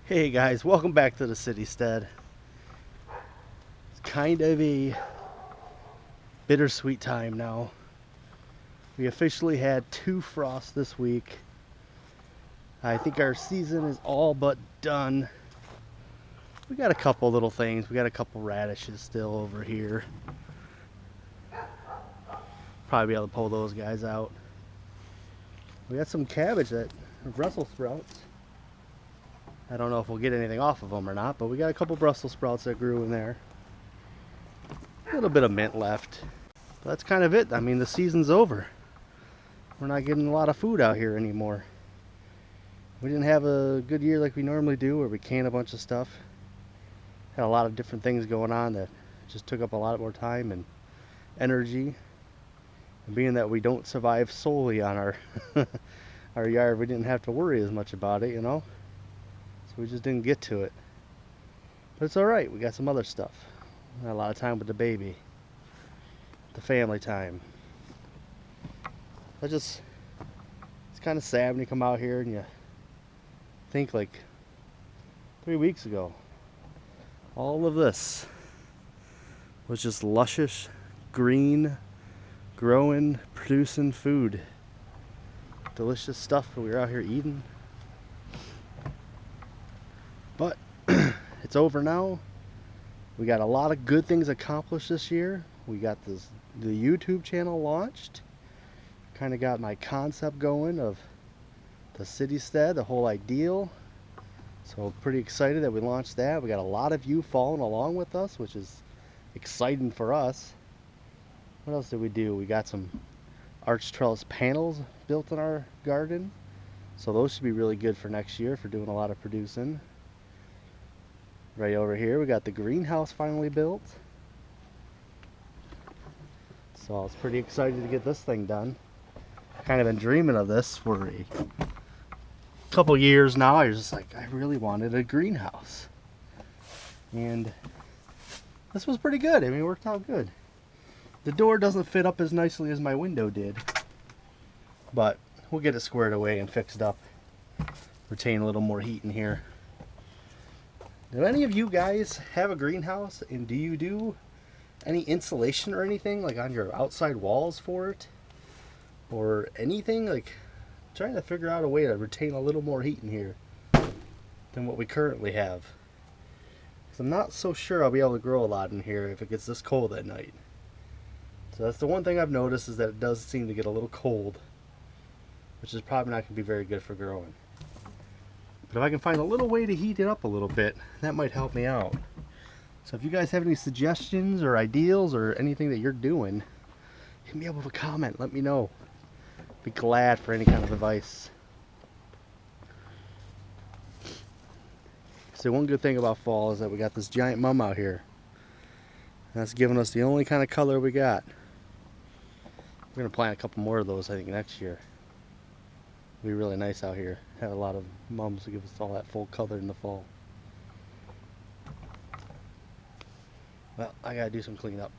Hey guys, welcome back to the Citystead. It's kind of a bittersweet time now. We officially had 2 frosts this week. I think our season is all but done. We got a couple little things. We got a couple radishes still over here. Probably be able to pull those guys out. We got some cabbage that are Brussels sprouts. I don't know if we'll get anything off of them or not, but we got a couple Brussels sprouts that grew in there. A little bit of mint left. But that's kind of it. I mean, the season's over. We're not getting a lot of food out here anymore. We didn't have a good year like we normally do, where we can a bunch of stuff. Had a lot of different things going on that just took up a lot more time and energy. And being that we don't survive solely on our our yard, we didn't have to worry as much about it, you know. So we just didn't get to it. But it's alright, we got some other stuff. We had a lot of time with the baby. The family time. It's kind of sad when you come out here and you think like 3 weeks ago, all of this was just luscious, green, growing, producing food. Delicious stuff that we were out here eating. But it's over now. We got a lot of good things accomplished this year. We got the YouTube channel launched. Kind of got my concept going of the Citystead, the whole ideal. So pretty excited that we launched that. We got a lot of you following along with us, which is exciting for us. What else did we do? We got some arch trellis panels built in our garden. So those should be really good for next year for doing a lot of producing. Right over here, we got the greenhouse finally built. So I was pretty excited to get this thing done. Kind of been dreaming of this for a couple years now. I was just like, I really wanted a greenhouse. And this was pretty good. I mean, it worked out good. The door doesn't fit up as nicely as my window did. But we'll get it squared away and fixed up. Retain a little more heat in here. Do any of you guys have a greenhouse, and do you do any insulation or anything like on your outside walls for it, or anything? Like trying to figure out a way to retain a little more heat in here than what we currently have, because I'm not so sure I'll be able to grow a lot in here if it gets this cold at night. So that's the one thing I've noticed, is that it does seem to get a little cold, which is probably not going to be very good for growing. But if I can find a little way to heat it up a little bit, that might help me out. So if you guys have any suggestions or ideals or anything that you're doing, hit me up with a comment. Let me know. Be glad for any kind of advice. So one good thing about fall is that we got this giant mum out here. That's giving us the only kind of color we got. We're going to plant a couple more of those, I think, next year. It'll be really nice out here. Have a lot of mums to give us all that full color in the fall. Well, I gotta do some cleanup.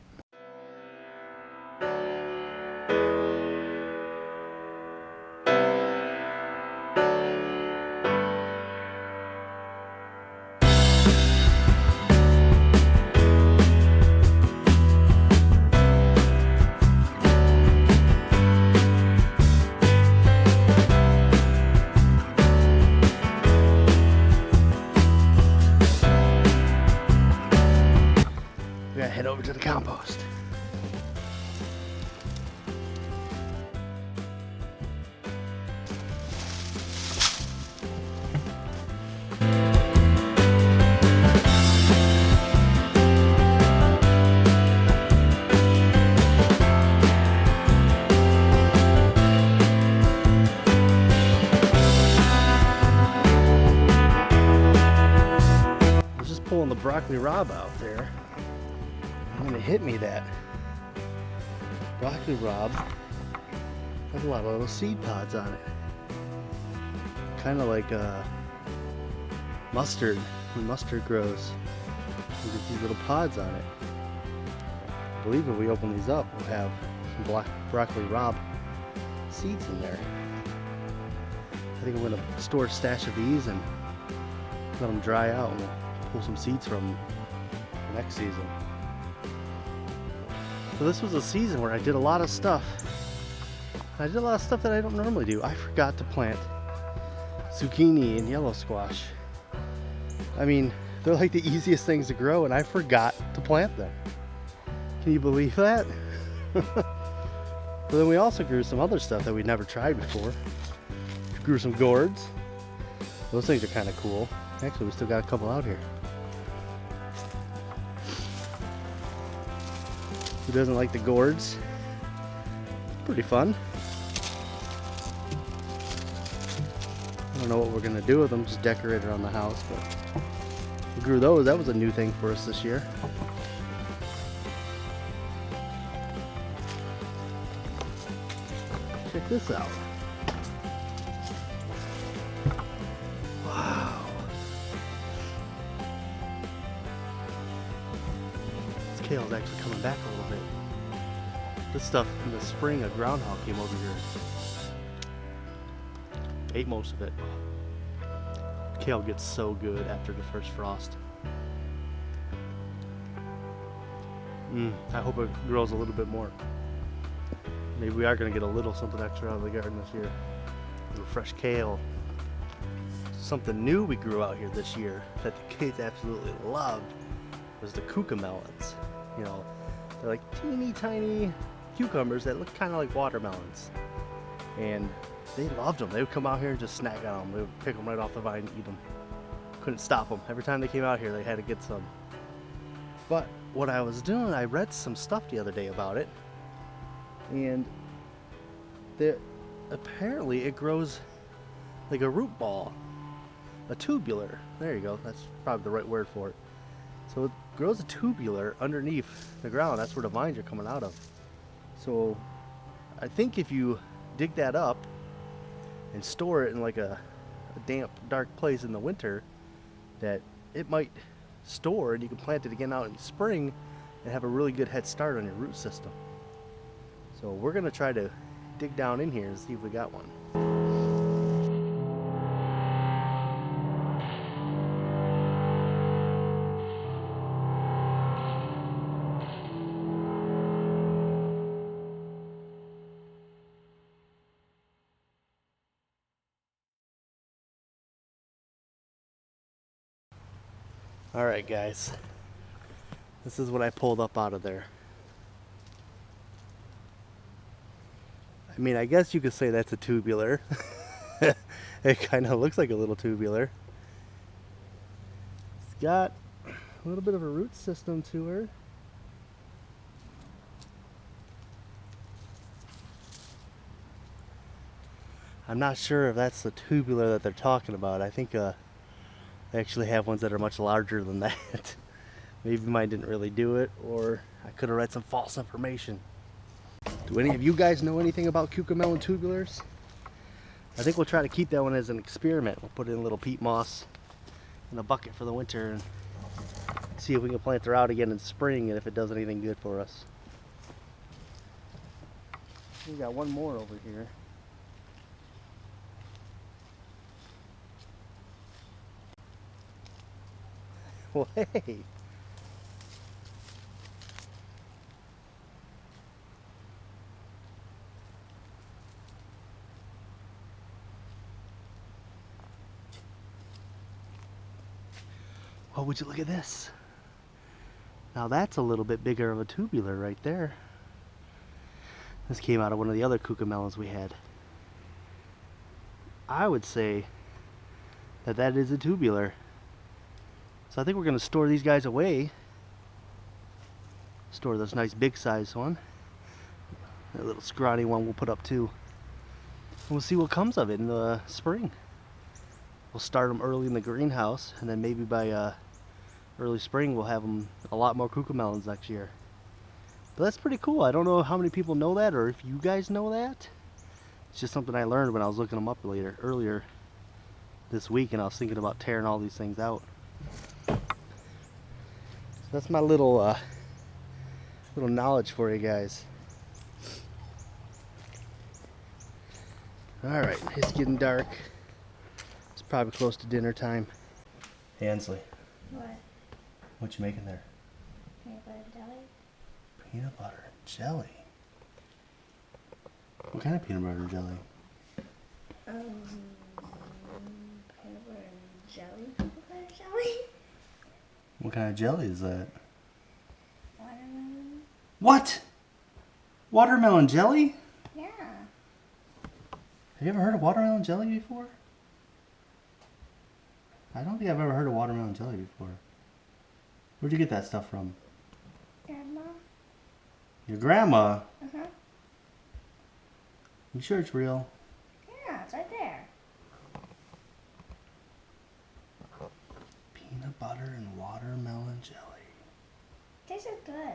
We gotta head over to the compost. I was just pulling the broccoli rabe out there. And it hit me that broccoli rabe has a lot of little seed pods on it, kind of like mustard. When mustard grows, you get these little pods on it. I believe if we open these up, we'll have some broccoli rabe seeds in there. I think I'm going to store a stash of these and let them dry out and we'll pull some seeds from them for next season. So this was a season where I did a lot of stuff. I did a lot of stuff that I don't normally do. I forgot to plant zucchini and yellow squash. I mean, they're like the easiest things to grow and I forgot to plant them. Can you believe that? But then we also grew some other stuff that we'd never tried before. We grew some gourds. Those things are kind of cool. Actually, we still got a couple out here. Who doesn't like the gourds? Pretty fun. I don't know what we're gonna do with them, just decorate around the house, but we grew those. That was a new thing for us this year. Check this out. Wow. This kale is actually coming back a little bit. This stuff in the spring, a groundhog came over here. Ate most of it. Kale gets so good after the first frost. I hope it grows a little bit more. Maybe we are going to get a little something extra out of the garden this year. A little fresh kale. Something new we grew out here this year that the kids absolutely loved was the Cucamelons. You know, they're like teeny tiny cucumbers that look kind of like watermelons. And they loved them. They would come out here and just snack on them. They would pick them right off the vine and eat them. Couldn't stop them. Every time they came out here, they had to get some. But what I was doing, I read some stuff the other day about it. And apparently it grows like a root ball. A tubular. There you go. That's probably the right word for it. So it grows a tubular underneath the ground. That's where the vines are coming out of. So I think if you dig that up and store it in like a damp, dark place in the winter, that it might store and you can plant it again out in spring and have a really good head start on your root system. So we're gonna try to dig down in here and see if we got one. Alright guys, this is what I pulled up out of there. I mean, I guess you could say that's a tubular. It kind of looks like a little tubular. It's got a little bit of a root system to her. I'm not sure if that's the tubular that they're talking about. I think they actually have ones that are much larger than that. Maybe mine didn't really do it, or I could have read some false information. Do any of you guys know anything about Cucamelon tubulars? I think we'll try to keep that one as an experiment. We'll put it in a little peat moss in a bucket for the winter and see if we can plant her out again in spring and if it does anything good for us. We got one more over here. Well, hey! Oh, would you look at this? Now that's a little bit bigger of a tubular right there. This came out of one of the other Cucamelons we had. I would say that that is a tubular. So I think we're going to store these guys away. Store this nice big size one. That little scrawny one we'll put up too. And we'll see what comes of it in the spring. We'll start them early in the greenhouse, and then maybe by early spring we'll have them a lot more Cucamelons next year. But that's pretty cool. I don't know how many people know that, or if you guys know that. It's just something I learned when I was looking them up earlier this week, and I was thinking about tearing all these things out. So that's my little knowledge for you guys. All right, it's getting dark. It's probably close to dinner time. Hey, Ansley. What? What you making there? Peanut butter and jelly? Peanut butter and jelly? What kind of peanut butter and jelly? Peanut butter and jelly? Peanut butter and jelly? What kind of jelly is that? Watermelon? What? Watermelon jelly? Yeah. Have you ever heard of watermelon jelly before? I don't think I've ever heard of watermelon jelly before. Where'd you get that stuff from? Grandma? Your grandma? Uh-huh. You sure it's real? Yeah, it's right there. Peanut butter and watermelon jelly. Tastes good.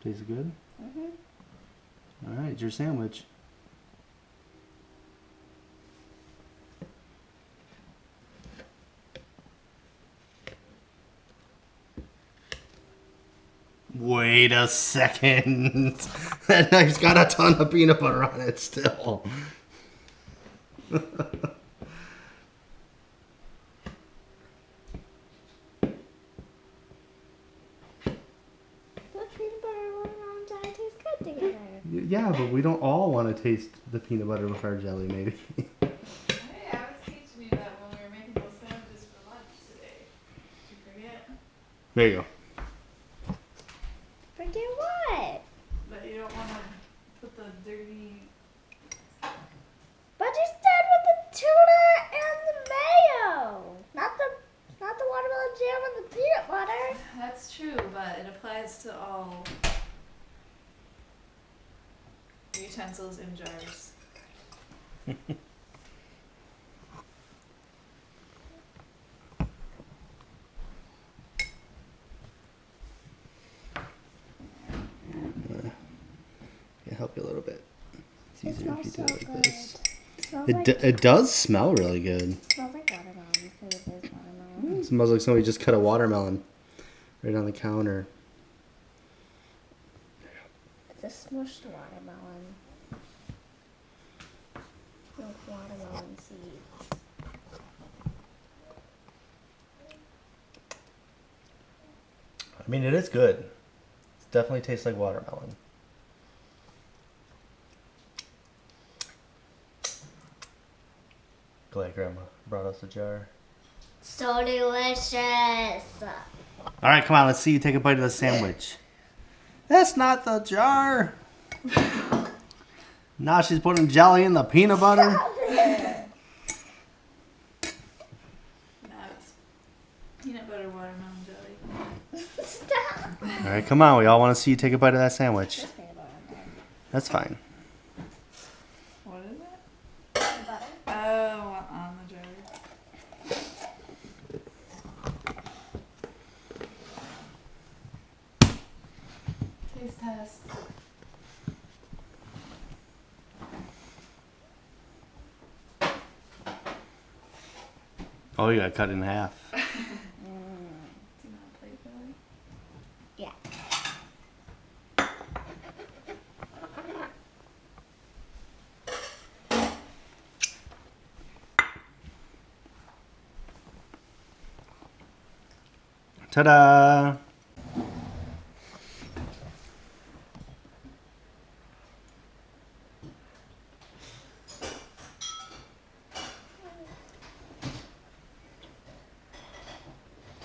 Tastes good? Mm-hmm. Alright, it's your sandwich. Wait a second. That knife's got a ton of peanut butter on it still. But peanut butter and watermelon jelly taste good together. Yeah, but we don't all want to taste the peanut butter with our jelly, maybe. Hey, I was teaching you that when we were making those sandwiches for lunch today. Did you forget? There you go. Forget what? That you don't want to put the dirty... But you said with the tuna and the mayo. Not the watermelon jam and the peanut butter. That's true, but it applies to all utensils in jars. Can help you a little bit. It's It easier if you smells do so it like good. this. Smells It does smell really good. smells like watermelon because it is watermelon. It smells like somebody just cut a watermelon right on the counter. It's a smushed watermelon with watermelon seeds. I mean, it is good. It definitely tastes like watermelon. Glad Grandma brought us a jar. So delicious. All right, come on. Let's see you take a bite of the sandwich. That's not the jar. Now she's putting jelly in the peanut butter. Now it's peanut butter watermelon jelly. Stop. All right, come on. We all want to see you take a bite of that sandwich. There's peanut butter in there. That's fine. What is it? Peanut butter. Oh, on the jar. Taste test. Oh, you got cut in half. Do you not play Billy? Yeah. Ta-da!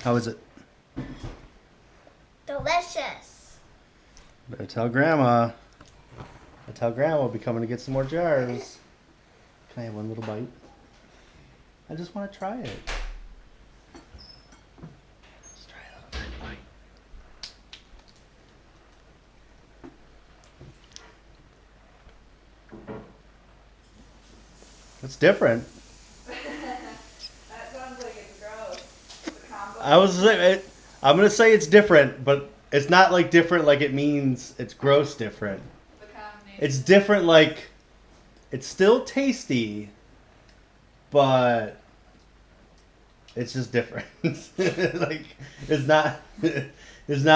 How is it? Delicious. Better tell Grandma. I tell Grandma we'll be coming to get some more jars. Can I have one little bite? I just want to try it. Let's try a little bit bite. It's different. That sounds like it's gross. The combo. I'm gonna say it's different, but it's not like different like it means it's gross different. The combination. It's different like it's still tasty, but it's just different. Like it's not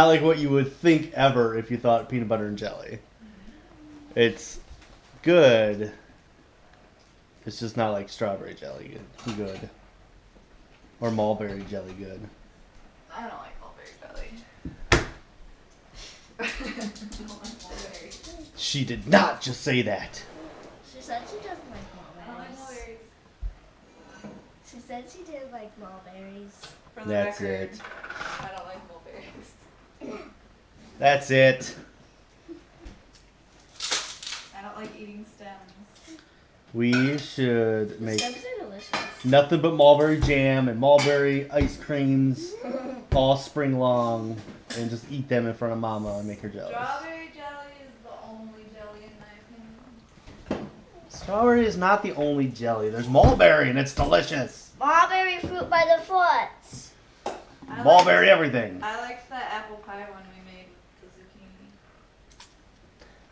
like what you would think ever if you thought peanut butter and jelly. It's good. It's just not like strawberry jelly good. Or mulberry jelly good? I don't like mulberry jelly. I don't like mulberries. She did not just say that. She said she doesn't like I don't like mulberries. mulberries. She said she did like mulberries. For the That's record, it. I don't like mulberries. That's it. I don't like eating stems. We should The make stems are delicious. nothing but mulberry jam and mulberry ice creams all spring long and just eat them in front of Mama and make her jealous. Strawberry jelly is the only jelly in my opinion. Strawberry is not the only jelly. There's mulberry and it's delicious. Mulberry fruit by the foot. Mulberry everything. I liked that apple pie one we made with the zucchini.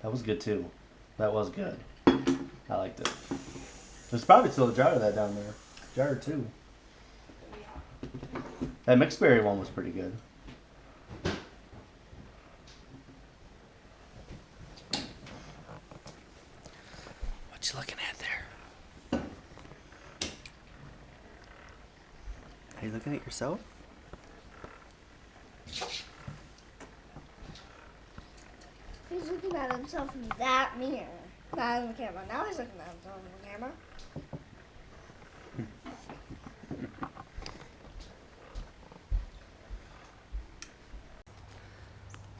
That was good too. That was good. I liked it. There's probably still a jar of that down there. Jar or two. That mixed berry one was pretty good. What you looking at there? Are you looking at yourself? He's looking at himself in that mirror. Not in the camera. Now he's looking at himself in the camera.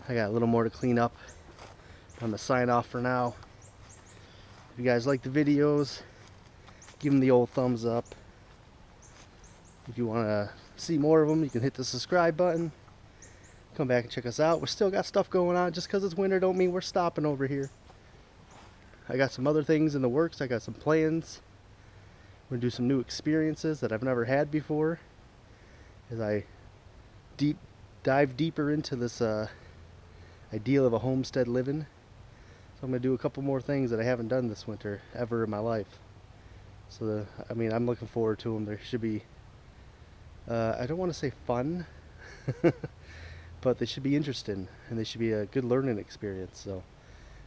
I got a little more to clean up. I'm gonna sign off for now. If you guys like the videos, give them the old thumbs up. If you want to see more of them, you can hit the subscribe button. Come back and check us out. We still got stuff going on. Just because it's winter don't mean we're stopping over here. I got some other things in the works. I got some plans. We're gonna do some new experiences that I've never had before as I dive deeper into this ideal of a homestead living. So I'm gonna do a couple more things that I haven't done this winter ever in my life. So I'm looking forward to them. There should be I don't want to say fun but they should be interesting and they should be a good learning experience. So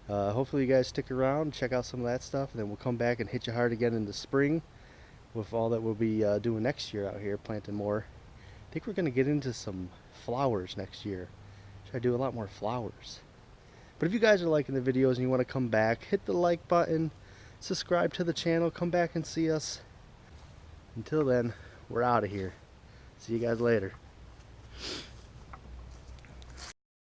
hopefully you guys stick around, check out some of that stuff, and then we'll come back and hit you hard again in the spring with all that we'll be doing next year out here, planting more. I think we're going to get into some flowers next year. Try to do a lot more flowers. But if you guys are liking the videos and you want to come back, hit the like button, subscribe to the channel, come back and see us. Until then, we're out of here. See you guys later.